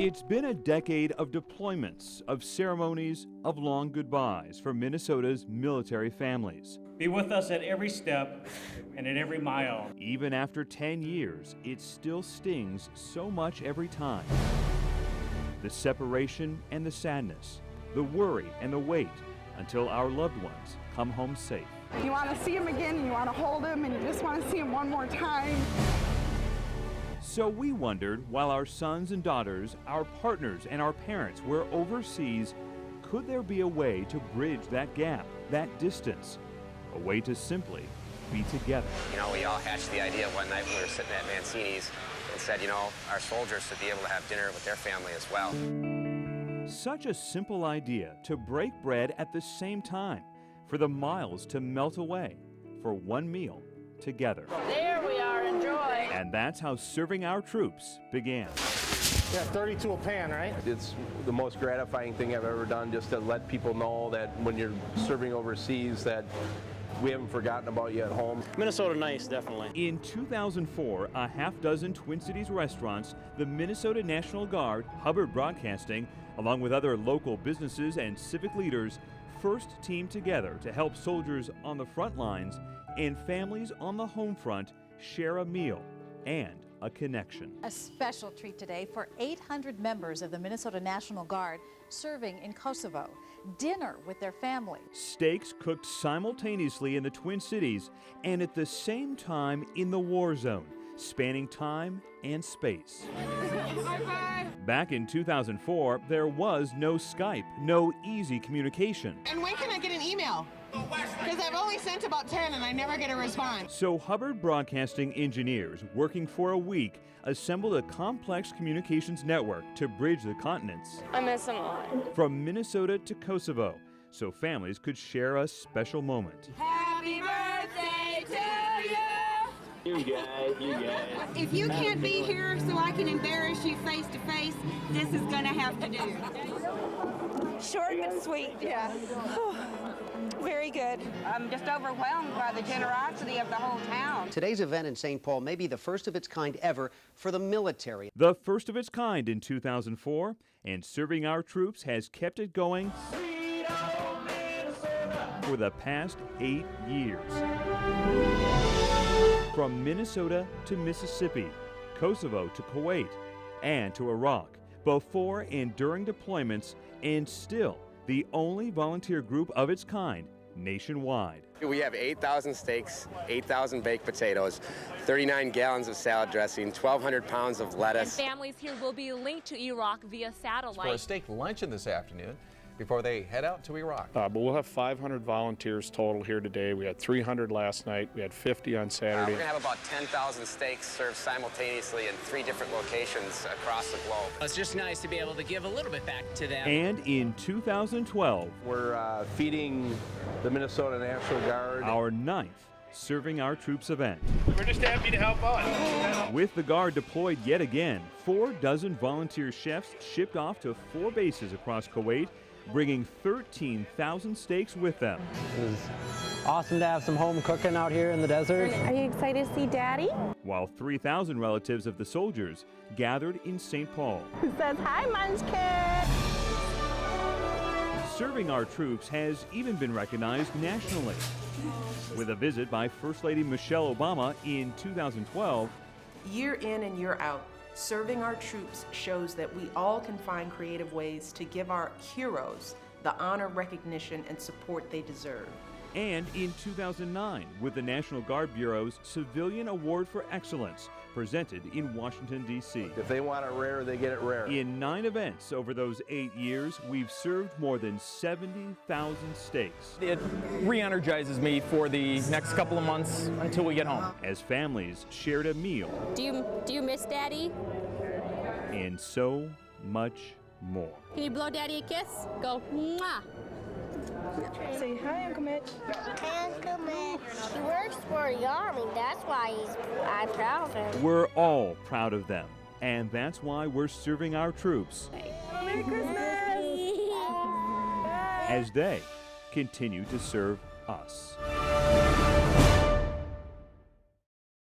It's been a decade of deployments, of ceremonies, of long goodbyes for Minnesota's military families. Be with us at every step and at every mile. Even after 10 years, it still stings so much every time. The separation and the sadness, the worry and the wait until our loved ones come home safe. You want to see him again, and you want to hold him, and you just want to see him one more time. So we wondered, while our sons and daughters, our partners and our parents were overseas, could there be a way to bridge that gap, that distance? A way to simply be together. You know, we all hatched the idea one night when we were sitting at Mancini's and said, you know, our soldiers should be able to have dinner with their family as well. Such a simple idea to break bread at the same time, for the miles to melt away, for one meal together. There we are, enjoy. And that's how Serving Our Troops began. Yeah, 32 a pan, right? It's the most gratifying thing I've ever done, just to let people know that when you're serving overseas that we haven't forgotten about you at home. Minnesota nice, definitely. In 2004, a half-dozen Twin Cities restaurants, the Minnesota National Guard, Hubbard Broadcasting, along with other local businesses and civic leaders, first teamed together to help soldiers on the front lines and families on the home front share a meal and a connection. A special treat today for 800 members of the Minnesota National Guard serving in Kosovo. Dinner with their families. Steaks cooked simultaneously in the Twin Cities and at the same time in the war zone, spanning time and space. Back in 2004, there was no Skype, no easy communication. And when can I get an email? Because I've only sent about 10 and I never get a response. So Hubbard Broadcasting engineers, working for a week, assembled a complex communications network to bridge the continents. I miss him a lot. From Minnesota to Kosovo, so families could share a special moment. Happy birthday to you! You guys. If you can't be here so I can embarrass you face to face, this is going to have to do. Short but sweet. Yeah. Very good. I'm just overwhelmed by the generosity of the whole town. Today's event in St. Paul may be the first of its kind ever for the military. The first of its kind in 2004, and Serving Our Troops has kept it going for the past 8 years. From Minnesota to Mississippi, Kosovo to Kuwait, and to Iraq, before and during deployments, and still the only volunteer group of its kind nationwide. We have 8,000 steaks, 8,000 baked potatoes, 39 gallons of salad dressing, 1,200 pounds of lettuce. And families here will be linked to Iraq via satellite. For a steak luncheon this afternoon before they head out to Iraq. But we'll have 500 volunteers total here today. We had 300 last night. We had 50 on Saturday. We're going to have about 10,000 steaks served simultaneously in 3 different locations across the globe. It's just nice to be able to give a little bit back to them. And in 2012, we're feeding the Minnesota National Guard. Our 9th Serving Our Troops event. We're just happy to help out. With the Guard deployed yet again, 4 dozen volunteer chefs shipped off to 4 bases across Kuwait, bringing 13,000 steaks with them. It was awesome to have some home cooking out here in the desert. Are you excited to see Daddy? While 3,000 relatives of the soldiers gathered in St. Paul. Who says hi, Munchkin? Serving Our Troops has even been recognized nationally, with a visit by First Lady Michelle Obama in 2012. Year in and year out, Serving Our Troops shows that we all can find creative ways to give our heroes the honor, recognition, and support they deserve. And in 2009, with the National Guard Bureau's Civilian Award for Excellence, presented in Washington, D.C. If they want it rare, they get it rare. In 9 events over those 8 years, we've served more than 70,000 steaks. It re-energizes me for the next couple of months until we get home. As families shared a meal. Do you miss Daddy? And so much more. Can you blow Daddy a kiss? Go, mwah. Say hi, Uncle Mitch. Hi, Uncle Mitch. He works for the Army. That's why I'm proud of him. We're all proud of them. And that's why we're serving our troops. Merry Christmas! As they continue to serve us.